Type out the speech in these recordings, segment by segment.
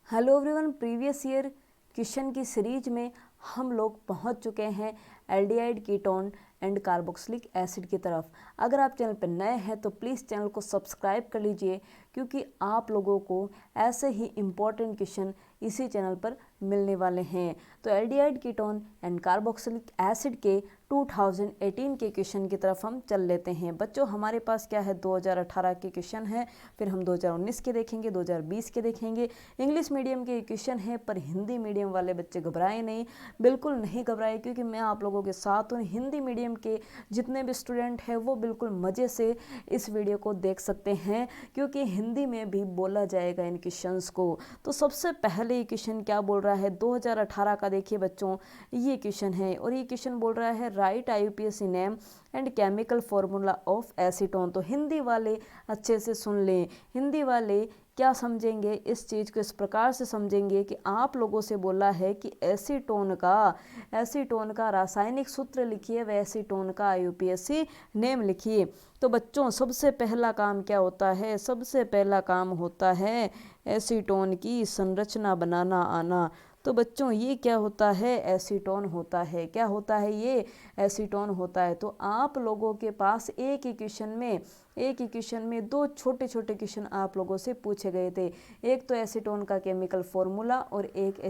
Hello everyone, previous year question की series में हम लोग पहुंच चुके हैं aldehyde ketone and carboxylic acid की तरफ। अगर आप चैनल पर नए हैं तो प्लीज़ चैनल को सब्सक्राइब कर लीजिए, क्योंकि आप लोगों को ऐसे ही इम्पोर्टेंट क्वेश्चन इसी चैनल पर मिलने वाले हैं। तो aldehyde ketone and carboxylic acid के 2018 के क्वेश्चन की तरफ हम चल लेते हैं। बच्चों, हमारे पास क्या है, 2018 के क्वेश्चन है, फिर हम 2019 के देखेंगे, 2020 के देखेंगे। इंग्लिश मीडियम के क्वेश्चन है, पर हिंदी मीडियम वाले बच्चे घबराए नहीं, बिल्कुल नहीं घबराए, क्योंकि मैं आप लोगों के साथ हूँ। हिंदी मीडियम के जितने भी स्टूडेंट हैं वो बिल्कुल मज़े से इस वीडियो को देख सकते हैं, क्योंकि हिंदी में भी बोला जाएगा इन क्वेश्चंस को। तो सबसे पहले ये क्वेश्चन क्या बोल रहा है, 2018 का देखिए बच्चों, ये क्वेश्चन है, और ये क्वेश्चन बोल रहा है right IUPAC name and chemical formula of acetone. तो हिंदी वाले अच्छे से सुन लें। हिंदी वाले क्या समझेंगे, इस चीज़ को इस प्रकार से समझेंगे कि आप लोगों से बोला है कि एसीटोन का रासायनिक सूत्र लिखिए, व एसीटोन का IUPAC नेम लिखिए। तो बच्चों, सबसे पहला काम क्या होता है, सबसे पहला काम होता है एसीटोन की संरचना बनाना आना। तो बच्चों, ये क्या होता है, एसीटोन होता है। क्या होता है, ये एसीटोन होता है। तो आप लोगों के पास एक ही क्वेश्चन में दो छोटे छोटे क्वेश्चन आप लोगों से पूछे गए थे। एक तो एसीटोन का केमिकल फॉर्मूला और एक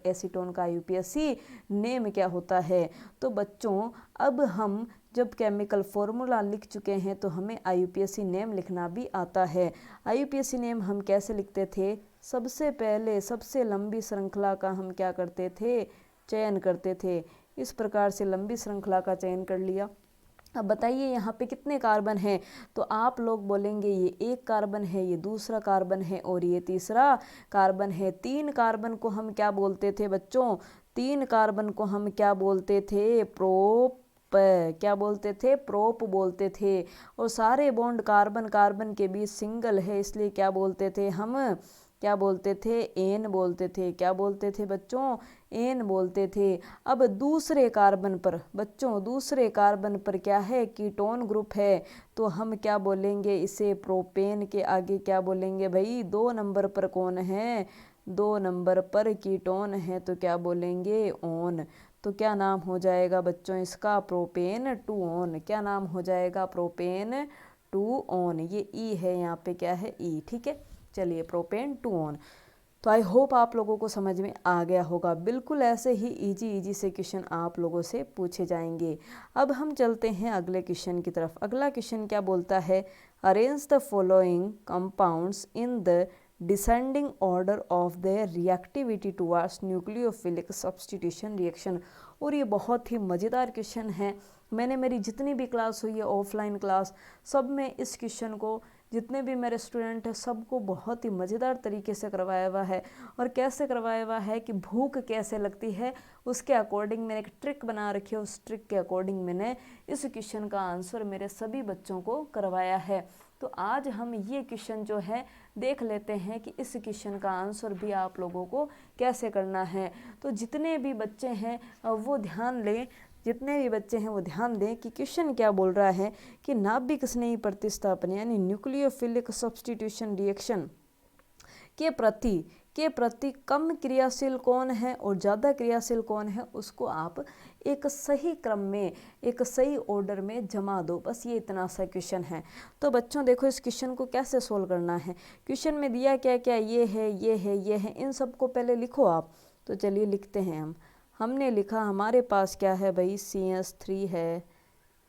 एसीटोन का IUPAC नेम क्या होता है। तो बच्चों, अब हम जब केमिकल फॉर्मूला लिख चुके हैं तो हमें IUPAC नेम लिखना भी आता है। IUPAC नेम हम कैसे लिखते थे, सबसे पहले सबसे लंबी श्रृंखला का हम क्या करते थे, चयन करते थे। इस प्रकार से लंबी श्रृंखला का चयन कर लिया। अब बताइए यहाँ पे कितने कार्बन हैं, तो आप लोग बोलेंगे ये एक कार्बन है, ये दूसरा कार्बन है और ये तीसरा कार्बन है। 3 कार्बन को हम क्या बोलते थे बच्चों, 3 कार्बन को हम क्या बोलते थे, प्रोप। क्या बोलते थे, प्रोप बोलते थे। और सारे बॉन्ड कार्बन कार्बन के बीच सिंगल है, इसलिए क्या बोलते थे हम, क्या बोलते थे, एन बोलते थे। क्या बोलते थे बच्चों, एन बोलते थे। अब दूसरे कार्बन पर बच्चों, दूसरे कार्बन पर क्या है, कीटोन ग्रुप है, तो हम क्या बोलेंगे, इसे प्रोपेन के आगे क्या बोलेंगे भाई, 2 नंबर पर कौन है, 2 नंबर पर कीटोन है, तो क्या बोलेंगे, ओन। तो क्या नाम हो जाएगा बच्चों इसका, प्रोपेन 2 ओन। क्या नाम हो जाएगा, प्रोपेन 2 ओन। ये ई है, यहाँ पे क्या है, ई। ठीक है, चलिए, प्रोपेन 2 ओन। तो आई होप आप लोगों को समझ में आ गया होगा। बिल्कुल ऐसे ही इजी से क्वेश्चन आप लोगों से पूछे जाएंगे। अब हम चलते हैं अगले क्वेश्चन की तरफ। अगला क्वेश्चन क्या बोलता है, arrange the following compounds in the descending order of their reactivity towards nucleophilic substitution reaction. और ये बहुत ही मज़ेदार क्वेश्चन है। मैंने मेरी जितनी भी क्लास हुई है ऑफलाइन क्लास, सब में इस क्वेश्चन को, जितने भी मेरे स्टूडेंट हैं सबको बहुत ही मज़ेदार तरीके से करवाया हुआ है। और कैसे करवाया हुआ है कि भूख कैसे लगती है उसके अकॉर्डिंग मैंने एक ट्रिक बना रखी है। उस ट्रिक के अकॉर्डिंग मैंने इस क्वेश्चन का आंसर मेरे सभी बच्चों को करवाया है। तो आज हम ये क्वेश्चन जो है देख लेते हैं कि इस क्वेश्चन का आंसर भी आप लोगों को कैसे करना है। तो जितने भी बच्चे हैं वो ध्यान लें, जितने भी बच्चे हैं वो ध्यान दें कि क्वेश्चन क्या बोल रहा है कि नाभिक स्नेही प्रतिस्थापन यानी न्यूक्लियोफिलिक सब्स्टिट्यूशन रिएक्शन के प्रति कम क्रियाशील कौन है और ज़्यादा क्रियाशील कौन है, उसको आप एक सही क्रम में, एक सही ऑर्डर में जमा दो। बस ये इतना सा क्वेश्चन है। तो बच्चों देखो, इस क्वेश्चन को कैसे सोल्व करना है। क्वेश्चन में दिया क्या क्या, ये है, ये है, ये है, इन सबको पहले लिखो आप। तो चलिए लिखते हैं हम। हमने लिखा, हमारे पास क्या है भाई, CH3 है,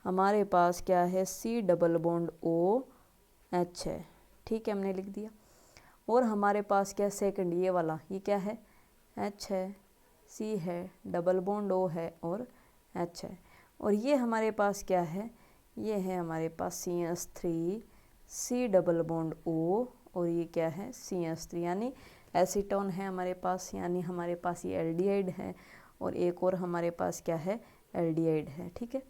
हमारे पास क्या है, C डबल बॉन्ड OH है। ठीक है, हमने लिख दिया। और हमारे पास क्या है, सेकंड ये वाला, ये क्या है, H है, C है, डबल बॉन्ड O है और H है। और ये हमारे पास क्या है, ये है हमारे पास CH3, C double bond O, और ये क्या है, CH3, यानी एसीटोन है हमारे पास, यानी हमारे पास ये एल्डिहाइड है। और एक और हमारे पास क्या है, एल्डिहाइड है। ठीक है,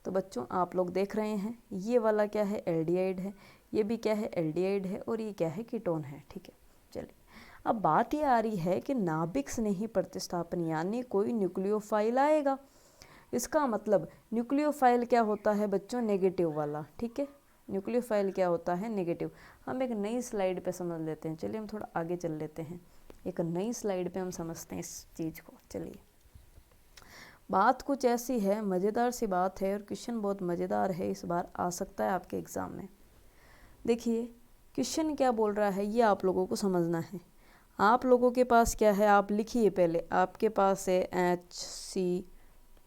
तो बच्चों आप लोग देख रहे हैं, ये वाला क्या है, एल्डिहाइड है, ये भी क्या है, एल्डिहाइड है, और ये क्या है, कीटोन है। ठीक है, चलिए अब बात ये आ रही है कि नाभिक स्नेही प्रतिस्थापन यानी कोई न्यूक्लियोफाइल आएगा। इसका मतलब न्यूक्लियोफाइल क्या होता है बच्चों, नेगेटिव वाला। ठीक है, न्यूक्लियोफाइल क्या होता है, नेगेटिव। हम एक नई स्लाइड पे समझ लेते हैं। चलिए हम थोड़ा आगे चल लेते हैं। एक नई स्लाइड पे हम समझते हैं इस चीज़ को। चलिए, बात कुछ ऐसी है, मज़ेदार सी बात है और क्वेश्चन बहुत मज़ेदार है, इस बार आ सकता है आपके एग्ज़ाम में। देखिए क्वेश्चन क्या बोल रहा है ये आप लोगों को समझना है। आप लोगों के पास क्या है, आप लिखिए पहले। आपके पास है HC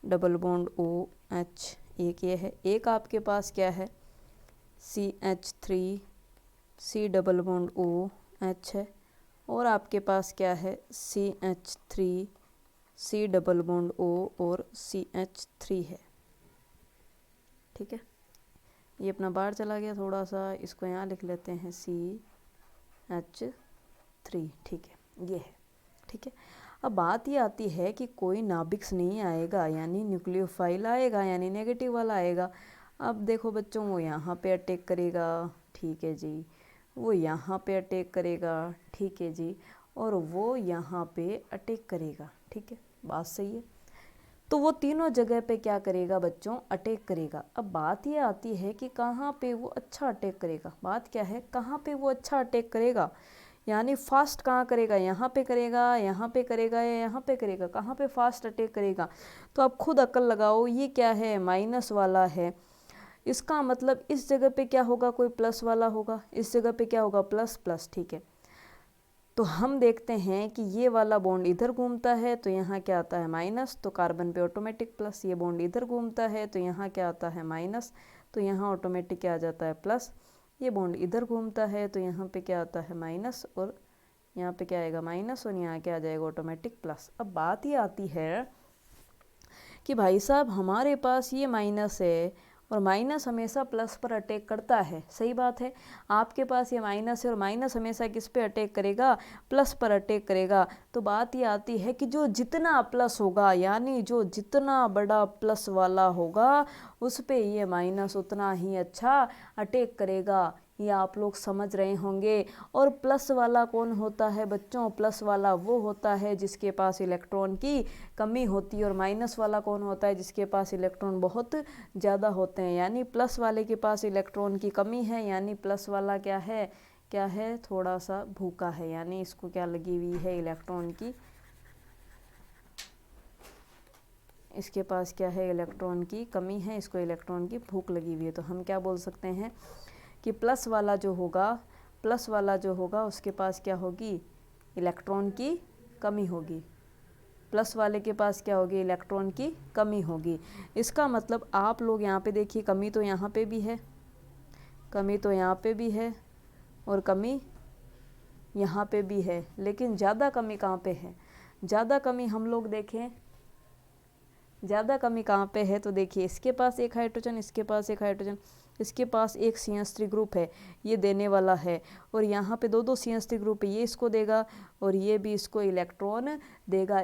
डबल बॉन्ड OH, एक ये है। एक आपके पास क्या है, CH3C डबल बॉन्ड OH है। और आपके पास क्या है, CH3C डबल बॉन्ड O और CH3 है। ठीक है, ये अपना बाहर चला गया थोड़ा सा, इसको यहाँ लिख लेते हैं CH3। ठीक है, ये है। ठीक है, अब बात ये आती है कि कोई नाभिक्स नहीं आएगा, यानी न्यूक्लियोफाइल आएगा, यानी नेगेटिव वाला आएगा। अब देखो बच्चों, वो यहाँ पे अटैक करेगा, ठीक है जी, वो यहाँ पे अटैक करेगा, ठीक है जी, और वो यहाँ पे अटैक करेगा। ठीक है, बात सही है। तो वो तीनों जगह पे क्या करेगा बच्चों, अटैक करेगा। अब बात ये आती है कि कहाँ पे वो अच्छा अटैक करेगा। बात क्या है, कहाँ पे वो अच्छा अटैक करेगा, यानी फास्ट कहाँ करेगा, यहाँ पे करेगा, यहाँ पे करेगा या यहाँ पे करेगा, कहाँ पे फास्ट अटैक करेगा। तो आप खुद अक्ल लगाओ, ये क्या है, माइनस वाला है। इसका मतलब इस जगह पे क्या होगा, कोई प्लस वाला होगा, इस जगह पे क्या होगा, प्लस प्लस। ठीक है, तो हम देखते हैं कि ये वाला बॉन्ड इधर घूमता है तो यहाँ क्या आता है, माइनस, तो कार्बन पे ऑटोमेटिक प्लस। ये बॉन्ड इधर घूमता है तो यहाँ क्या आता है, माइनस, तो यहाँ ऑटोमेटिक क्या आ जाता है, प्लस। ये बॉन्ड इधर घूमता है तो यहाँ पे क्या आता है, माइनस, और यहाँ पे क्या आएगा, माइनस, और यहाँ क्या आ जाएगा, ऑटोमेटिक प्लस। अब बात ये आती है कि भाई साहब हमारे पास ये माइनस है और माइनस हमेशा प्लस पर अटैक करता है। सही बात है, आपके पास ये माइनस है और माइनस हमेशा किस पे अटैक करेगा, प्लस पर अटैक करेगा। तो बात ये आती है कि जो जितना प्लस होगा, यानी जो जितना बड़ा प्लस वाला होगा उस पे ये माइनस उतना ही अच्छा अटैक करेगा। ये आप लोग समझ रहे होंगे। और प्लस वाला कौन होता है बच्चों, प्लस वाला वो होता है जिसके पास इलेक्ट्रॉन की कमी होती है, और माइनस वाला कौन होता है, जिसके पास इलेक्ट्रॉन बहुत ज़्यादा होते हैं। यानी प्लस वाले के पास इलेक्ट्रॉन की कमी है, यानी प्लस वाला क्या है, क्या है, थोड़ा सा भूखा है, यानी इसको क्या लगी हुई है, इलेक्ट्रॉन की, इसके पास क्या है, इलेक्ट्रॉन की कमी है, इसको इलेक्ट्रॉन की भूख लगी हुई है। तो हम क्या बोल सकते हैं कि प्लस वाला जो होगा, प्लस वाला जो होगा उसके पास क्या होगी, इलेक्ट्रॉन की कमी होगी। प्लस वाले के पास क्या होगी, इलेक्ट्रॉन की कमी होगी। इसका मतलब आप लोग यहाँ पे देखिए, कमी तो यहाँ पे भी है, कमी तो यहाँ पे भी है, और कमी यहाँ पे भी है, लेकिन ज़्यादा कमी कहाँ पे है, ज़्यादा कमी हम लोग देखें, ज़्यादा कमी कहाँ पे है, तो देखिए इसके पास एक हाइड्रोजन, इसके पास एक हाइड्रोजन, इसके पास एक CH3 ग्रुप है, ये देने वाला है, और यहाँ पे दो दो CH3 ग्रुप है, ये इसको देगा और ये भी इसको इलेक्ट्रॉन देगा।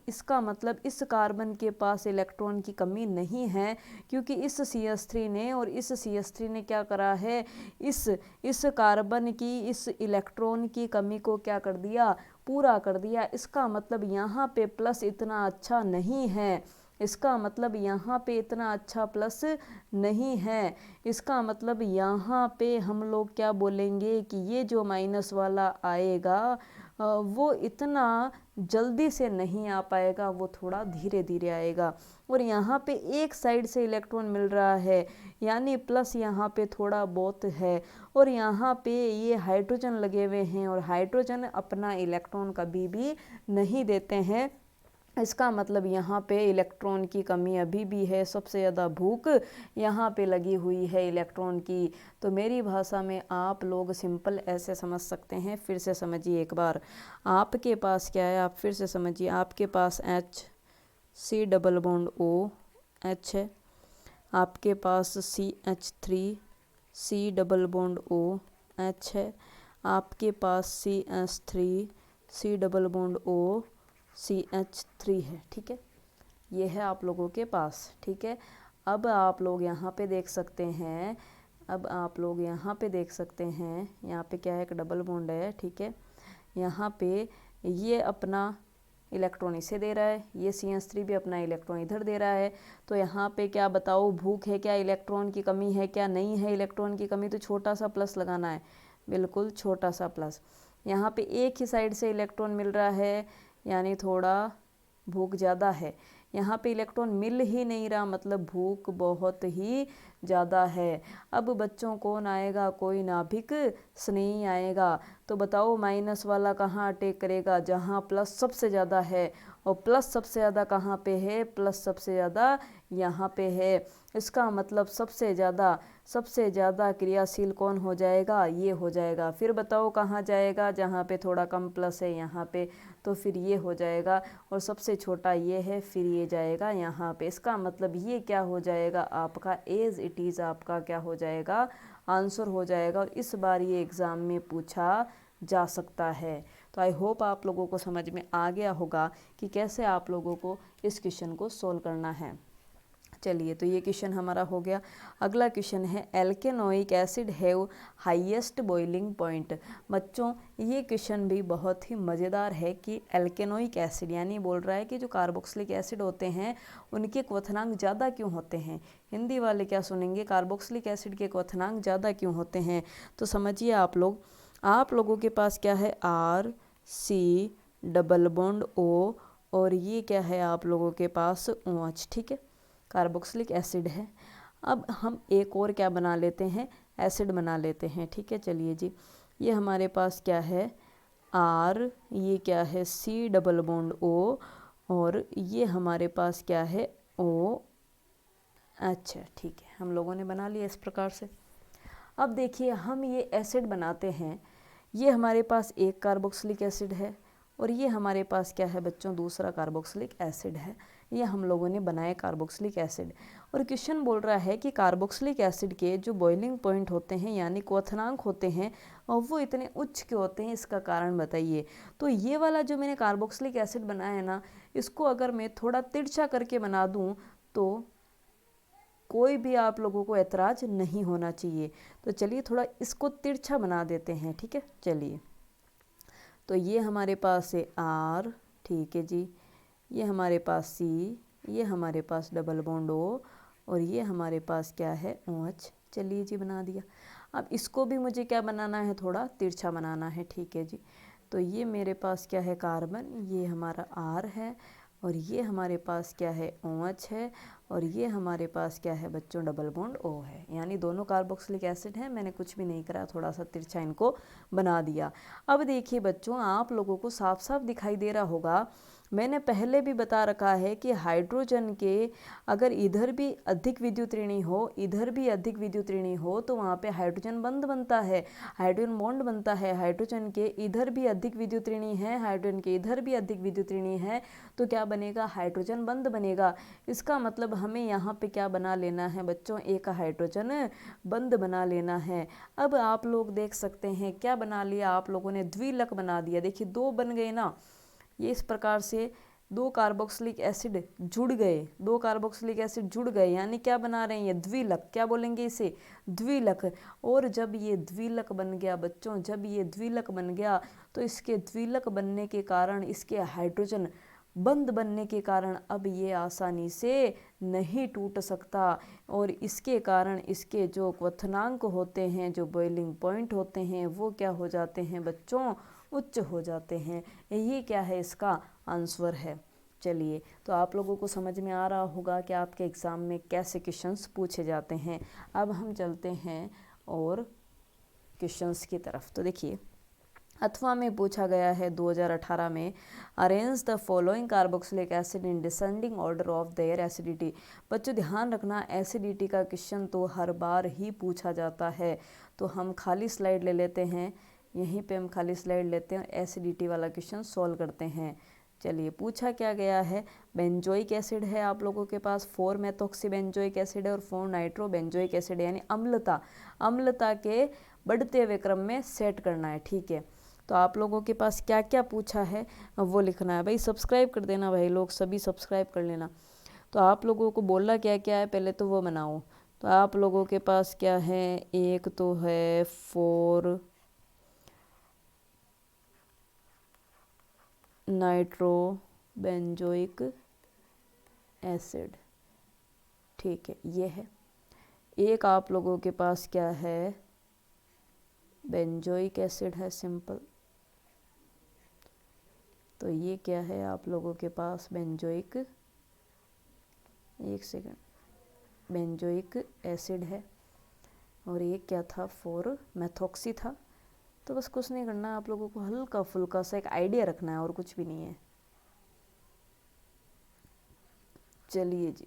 इसका मतलब इस कार्बन के पास इलेक्ट्रॉन की कमी नहीं है, क्योंकि इस CH3 ने और इस CH3 ने क्या करा है, इस कार्बन की इस इलेक्ट्रॉन की कमी को क्या कर दिया, पूरा कर दिया। इसका मतलब यहाँ पे प्लस इतना अच्छा नहीं है, इसका मतलब यहाँ पे इतना अच्छा प्लस नहीं है। इसका मतलब यहाँ पे हम लोग क्या बोलेंगे कि ये जो माइनस वाला आएगा वो इतना जल्दी से नहीं आ पाएगा, वो थोड़ा धीरे धीरे आएगा। और यहाँ पे एक साइड से इलेक्ट्रॉन मिल रहा है, यानी प्लस यहाँ पे थोड़ा बहुत है, और यहाँ पे ये हाइड्रोजन लगे हुए हैं, और हाइड्रोजन अपना इलेक्ट्रॉन कभी भी नहीं देते हैं। इसका मतलब यहाँ पे इलेक्ट्रॉन की कमी अभी भी है, सबसे ज़्यादा भूख यहाँ पे लगी हुई है इलेक्ट्रॉन की। तो मेरी भाषा में आप लोग सिंपल ऐसे समझ सकते हैं, फिर से समझिए एक बार। आपके पास क्या है, आप फिर से समझिए, आपके पास HC डबल बॉन्ड OH है, आपके पास CH3C डबल बॉन्ड OH है, आपके पास CH3C डबल बॉन्ड CH3 है। ठीक है, ये है आप लोगों के पास। ठीक है, अब आप लोग यहाँ पे देख सकते हैं, अब आप लोग यहाँ पे देख सकते हैं, यहाँ पे क्या है, एक डबल बॉन्ड है। ठीक है, यहाँ पे ये अपना इलेक्ट्रॉन इसे दे रहा है, ये CH3 भी अपना इलेक्ट्रॉन इधर दे रहा है। तो यहाँ पे क्या बताओ, भूख है क्या, इलेक्ट्रॉन की कमी है क्या, नहीं है इलेक्ट्रॉन की कमी, तो छोटा सा प्लस लगाना है, बिल्कुल छोटा सा प्लस। यहाँ पे एक ही साइड से इलेक्ट्रॉन मिल रहा है, यानी थोड़ा भूख ज़्यादा है। यहाँ पे इलेक्ट्रॉन मिल ही नहीं रहा, मतलब भूख बहुत ही ज़्यादा है। अब बच्चों कौन आएगा, कोई नाभिक स्नेही आएगा। तो बताओ माइनस वाला कहाँ अटैक करेगा, जहाँ प्लस सबसे ज़्यादा है। और प्लस सबसे ज़्यादा कहाँ पे है, प्लस सबसे ज़्यादा यहाँ पे है। इसका मतलब सबसे ज़्यादा क्रियाशील कौन हो जाएगा, ये हो जाएगा। फिर बताओ कहाँ जाएगा, जहाँ पे थोड़ा कम प्लस है यहाँ पे, तो फिर ये हो जाएगा। और सबसे छोटा ये है, फिर ये जाएगा यहाँ पे। इसका मतलब ये क्या हो जाएगा आपका, एज इट इज़ आपका क्या हो जाएगा, आंसर हो जाएगा। और इस बार ये एग्ज़ाम में पूछा जा सकता है। तो आई होप आप लोगों को समझ में आ गया होगा कि कैसे आप लोगों को इस क्वेश्चन को सोल्व करना है। चलिए, तो ये क्वेश्चन हमारा हो गया। अगला क्वेश्चन है, alkanoic acid have highest boiling point. बच्चों ये क्वेश्चन भी बहुत ही मज़ेदार है कि एल्केनोइक एसिड यानी बोल रहा है कि जो कार्बोक्सिलिक एसिड होते हैं उनके क्वथनांक ज़्यादा क्यों होते हैं। हिंदी वाले क्या सुनेंगे, कार्बोक्सिलिक एसिड के क्वथनांक ज़्यादा क्यों होते हैं। तो समझिए आप लोगों के पास क्या है, R C double bond O, और ये क्या है आप लोगों के पास OH, ठीक है, कार्बोक्सिलिक एसिड है। अब हम एक और क्या बना लेते हैं, एसिड बना लेते हैं, ठीक है। चलिए जी, ये हमारे पास क्या है R, ये क्या है C डबल बॉन्ड O, और ये हमारे पास क्या है O। अच्छा ठीक है, हम लोगों ने बना लिया इस प्रकार से। अब देखिए हम ये एसिड बनाते हैं, ये हमारे पास एक कार्बोक्सिलिक एसिड है और ये हमारे पास क्या है बच्चों, दूसरा कार्बोक्सिलिक एसिड है। ये हम लोगों ने बनाए कार्बोक्सिलिक एसिड। और क्वेश्चन बोल रहा है कि कार्बोक्सिलिक एसिड के जो बॉइलिंग पॉइंट होते हैं यानी क्वथनांक होते हैं, और वो इतने उच्च क्यों होते हैं, इसका कारण बताइए। तो ये वाला जो मैंने कार्बोक्सिलिक एसिड बनाया है ना, इसको अगर मैं थोड़ा तिरछा करके बना दूँ तो कोई भी आप लोगों को ऐतराज़ नहीं होना चाहिए। तो चलिए थोड़ा इसको तिरछा बना देते हैं, ठीक है। चलिए, तो ये हमारे पास है R, ठीक है जी, ये हमारे पास C, ये हमारे पास डबल बॉन्ड O, और ये हमारे पास क्या है OH। चलिए जी, बना दिया। अब इसको भी मुझे क्या बनाना है, थोड़ा तिरछा बनाना है, ठीक है जी। तो ये मेरे पास क्या है कार्बन, ये हमारा R है, और ये हमारे पास क्या है OH है, और ये हमारे पास क्या है बच्चों डबल बॉन्ड O है। यानी दोनों कार्बोक्सिलिक एसिड हैं, मैंने कुछ भी नहीं करा, थोड़ा सा तिरछा इनको बना दिया। अब देखिए बच्चों, आप लोगों को साफ साफ दिखाई दे रहा होगा, मैंने पहले भी बता रखा है कि हाइड्रोजन के अगर इधर भी अधिक विद्युत ऋणी हो, इधर भी अधिक विद्युत ऋणी हो, तो वहाँ पे हाइड्रोजन बंध बनता है, हाइड्रोजन बॉन्ड बनता है। हाइड्रोजन के इधर भी अधिक विद्युत ऋणी है, हाइड्रोजन के इधर भी अधिक विद्युत ऋणी है, तो क्या बनेगा, हाइड्रोजन बंध बनेगा। इसका मतलब हमें यहाँ पे क्या बना लेना है बच्चों, एक हाइड्रोजन बंध बना लेना है। अब आप लोग देख सकते हैं क्या बना लिया आप लोगों ने, द्विलक बना दिया। देखिए दो बन गए ना, ये इस प्रकार से दो कार्बोक्सिलिक एसिड जुड़ गए, दो कार्बोक्सिलिक एसिड जुड़ गए, यानी क्या बना रहे हैं, ये द्विलक, क्या बोलेंगे इसे, द्विलक। और जब ये द्विलक बन गया बच्चों, जब ये द्विलक बन गया, तो इसके द्विलक बनने के कारण, इसके हाइड्रोजन बंद बनने के कारण अब ये आसानी से नहीं टूट सकता, और इसके कारण इसके जो क्वथनांक होते हैं, जो बॉइलिंग पॉइंट होते हैं, वो क्या हो जाते हैं बच्चों, उच्च हो जाते हैं। यही क्या है, इसका आंसर है। चलिए, तो आप लोगों को समझ में आ रहा होगा कि आपके एग्ज़ाम में कैसे क्वेश्चंस पूछे जाते हैं। अब हम चलते हैं और क्वेश्चंस की तरफ। तो देखिए, अथवा में पूछा गया है 2018 में, arrange the following carboxylic acid in descending order of their acidity. बच्चों ध्यान रखना, एसिडिटी का क्वेश्चन तो हर बार ही पूछा जाता है। तो हम खाली स्लाइड ले लेते हैं, यहीं पे हम खाली स्लाइड लेते हैं, एसिडिटी वाला क्वेश्चन सॉल्व करते हैं। चलिए, पूछा क्या गया है, बेंजोइक एसिड है आप लोगों के पास, 4 मेथॉक्सी बेंजोइक एसिड है और 4 नाइट्रो बेंजोइक एसिड है, यानी अम्लता के बढ़ते हुए क्रम में सेट करना है, ठीक है। तो आप लोगों के पास क्या क्या पूछा है वो लिखना है। भाई सब्सक्राइब कर देना, भाई लोग सभी सब्सक्राइब कर लेना। तो आप लोगों को बोलना क्या क्या है, पहले तो वो बनाओ। तो आप लोगों के पास क्या है, एक तो है 4 नाइट्रो बेंजोइक एसिड, ठीक है, ये है। एक आप लोगों के पास क्या है, बेंजोइक एसिड है, सिंपल, तो ये क्या है आप लोगों के पास बेंजोइक, एक सेकंड, बेंजोइक एसिड है और ये क्या था 4 मेथॉक्सी था। तो बस कुछ नहीं करना, आप लोगों को हल्का फुल्का सा एक आइडिया रखना है और कुछ भी नहीं है। चलिए जी,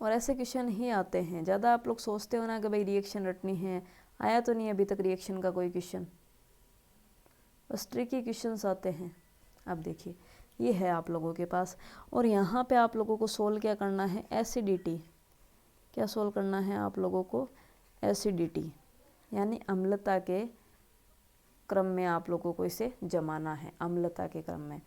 और ऐसे क्वेश्चन ही आते हैं। ज़्यादा आप लोग सोचते हो ना कि भाई रिएक्शन रटनी है, आया तो नहीं अभी तक रिएक्शन का कोई क्वेश्चन, बस ट्रिकी क्वेश्चंस आते हैं। अब देखिए ये है आप लोगों के पास, और यहाँ पे आप लोगों को सोल्व क्या करना है, एसिडिटी। क्या सोल्व करना है आप लोगों को, एसिडिटी, यानी अम्लता के क्रम में आप लोगों को इसे जमाना है, अम्लता के क्रम में।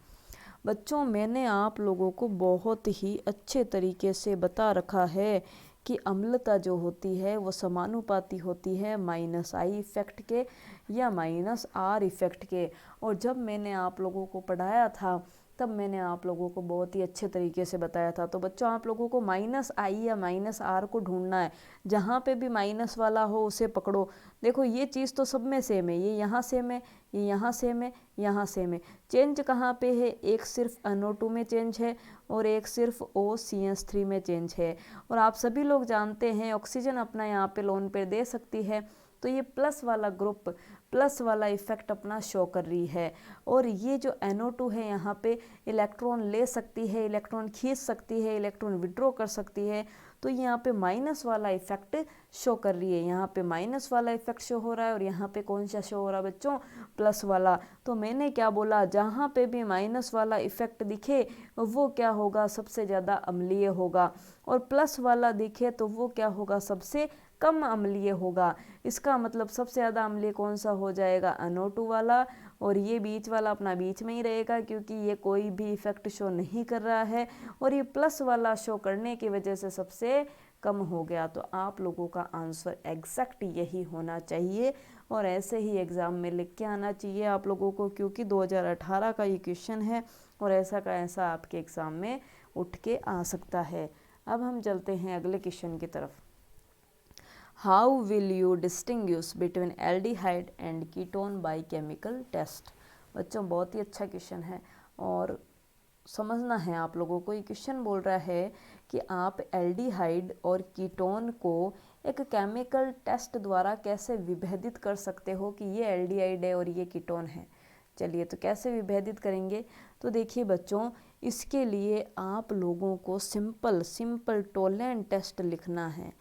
बच्चों मैंने आप लोगों को बहुत ही अच्छे तरीके से बता रखा है कि अम्लता जो होती है वो समानुपाती होती है -I इफेक्ट के या -R इफेक्ट के। और जब मैंने आप लोगों को पढ़ाया था तब मैंने आप लोगों को बहुत ही अच्छे तरीके से बताया था। तो बच्चों आप लोगों को -I या -R को ढूंढना है, जहाँ पे भी माइनस वाला हो उसे पकड़ो। देखो ये चीज़ तो सब में सेम है, ये यहाँ सेम है, ये यहाँ सेम है, यहाँ सेम है। चेंज कहाँ पे है, एक सिर्फ NO2 में चेंज है और एक सिर्फ OCH3 में चेंज है। और आप सभी लोग जानते हैं ऑक्सीजन अपना यहाँ पे लोन पे दे सकती है, तो ये प्लस वाला ग्रुप प्लस वाला इफेक्ट अपना शो कर रही है। और ये जो NO2 है यहाँ पे इलेक्ट्रॉन ले सकती है, इलेक्ट्रॉन खींच सकती है, इलेक्ट्रॉन विड्रॉ कर सकती है, तो यहाँ पे माइनस वाला इफेक्ट शो कर रही है। यहाँ पे माइनस वाला इफेक्ट शो हो रहा है और यहाँ पे कौन सा शो हो रहा है बच्चों, प्लस वाला। तो मैंने क्या बोला, जहाँ पे भी माइनस वाला इफेक्ट दिखे वो क्या होगा, सबसे ज़्यादा अम्लीय होगा, और प्लस वाला दिखे तो वो क्या होगा, सबसे कम अम्लीय होगा। इसका मतलब सबसे ज़्यादा अम्लीय कौन सा हो जाएगा, NO2 वाला, और ये बीच वाला अपना बीच में ही रहेगा क्योंकि ये कोई भी इफेक्ट शो नहीं कर रहा है, और ये प्लस वाला शो करने की वजह से सबसे कम हो गया। तो आप लोगों का आंसर एग्जैक्ट यही होना चाहिए और ऐसे ही एग्ज़ाम में लिख के आना चाहिए आप लोगों को, क्योंकि 2018 का ये क्वेश्चन है और ऐसा का ऐसा आपके एग्ज़ाम में उठ के आ सकता है। अब हम चलते हैं अगले क्वेश्चन की तरफ। How will you distinguish between aldehyde and ketone by chemical test. बच्चों बहुत ही अच्छा क्वेश्चन है और समझना है आप लोगों को। ये क्वेश्चन बोल रहा है कि आप एल्डिहाइड और कीटोन को एक केमिकल टेस्ट द्वारा कैसे विभेदित कर सकते हो कि ये एल्डिहाइड है और ये कीटोन है। चलिए तो कैसे विभेदित करेंगे, तो देखिए बच्चों इसके लिए आप लोगों को सिंपल टोलेंस टेस्ट लिखना है,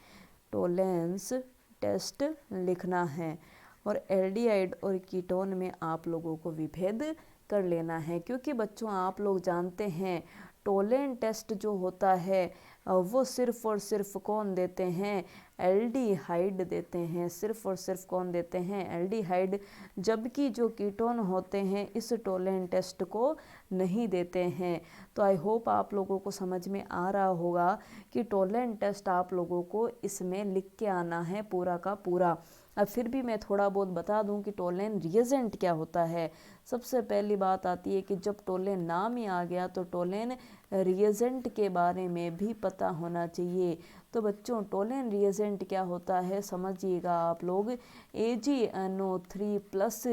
टोलेंस टेस्ट लिखना है, और एल्डिहाइड और कीटोन में आप लोगों को विभेद कर लेना है। क्योंकि बच्चों आप लोग जानते हैं टोलेंस टेस्ट जो होता है वो सिर्फ और सिर्फ कौन देते हैं, एल्डिहाइड देते हैं, सिर्फ और सिर्फ कौन देते हैं, एल्डिहाइड, जबकि जो कीटोन होते हैं इस टोलेंस टेस्ट को नहीं देते हैं। तो आई होप आप लोगों को समझ में आ रहा होगा कि टोलेंस टेस्ट आप लोगों को इसमें लिख के आना है पूरा का पूरा। अब फिर भी मैं थोड़ा बहुत बता दूं कि टोलेन रिएजेंट क्या होता है। सबसे पहली बात आती है कि जब टोलेन नाम ही आ गया तो टोलेन रिएजेंट के बारे में भी पता होना चाहिए। तो बच्चों टोलेन रिएजेंट क्या होता है समझिएगा आप लोग, AgNO3 प्लस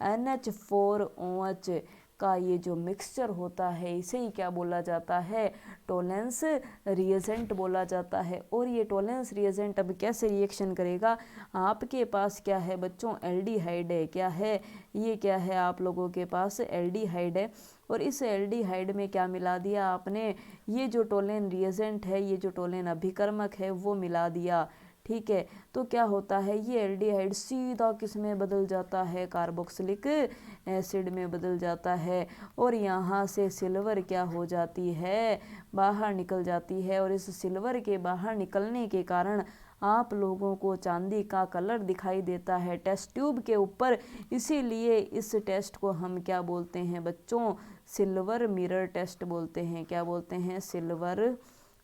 NH4OH का ये जो मिक्सचर होता है इसे ही क्या बोला जाता है, टोलेंस रिएजेंट बोला जाता है। और ये टोलेंस रिएजेंट अब कैसे रिएक्शन करेगा, आपके पास क्या है बच्चों, एल्डिहाइड है, क्या है ये, क्या है आप लोगों के पास एल्डिहाइड है, और इस एल्डिहाइड में क्या मिला दिया आपने, ये जो टोलेन रिएजेंट है, ये जो टोलेन अभिकर्मक है वो मिला दिया। ठीक है, तो क्या होता है ये एल्डिहाइड सीधा किस में बदल जाता है, कार्बोक्सिलिक एसिड में बदल जाता है, और यहाँ से सिल्वर क्या हो जाती है, बाहर निकल जाती है। और इस सिल्वर के बाहर निकलने के कारण आप लोगों को चांदी का कलर दिखाई देता है टेस्ट ट्यूब के ऊपर। इसीलिए इस टेस्ट को हम क्या बोलते हैं बच्चों, सिल्वर मिरर टेस्ट बोलते हैं। क्या बोलते हैं, सिल्वर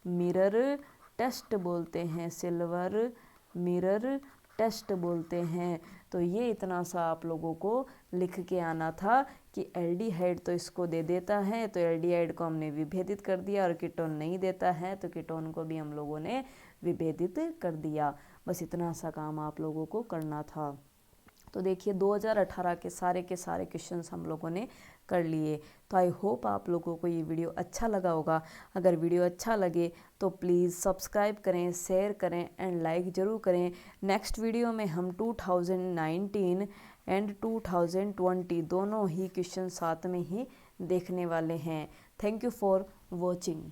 मिरर टेस्ट बोलते हैं, सिल्वर मिरर टेस्ट बोलते हैं। तो ये इतना सा आप लोगों को लिख के आना था कि एल्डिहाइड तो इसको दे देता है, तो एल्डिहाइड को हमने विभेदित कर दिया, और कीटोन नहीं देता है तो कीटोन को भी हम लोगों ने विभेदित कर दिया। बस इतना सा काम आप लोगों को करना था। तो देखिए 2018 के सारे क्वेश्चंस हम लोगों ने कर लिए। तो आई होप आप लोगों को ये वीडियो अच्छा लगा होगा। अगर वीडियो अच्छा लगे तो प्लीज़ सब्सक्राइब करें, शेयर करें एंड लाइक ज़रूर करें। नेक्स्ट वीडियो में हम 2019 एंड 2020 दोनों ही क्वेश्चन साथ में ही देखने वाले हैं। Thank you for watching.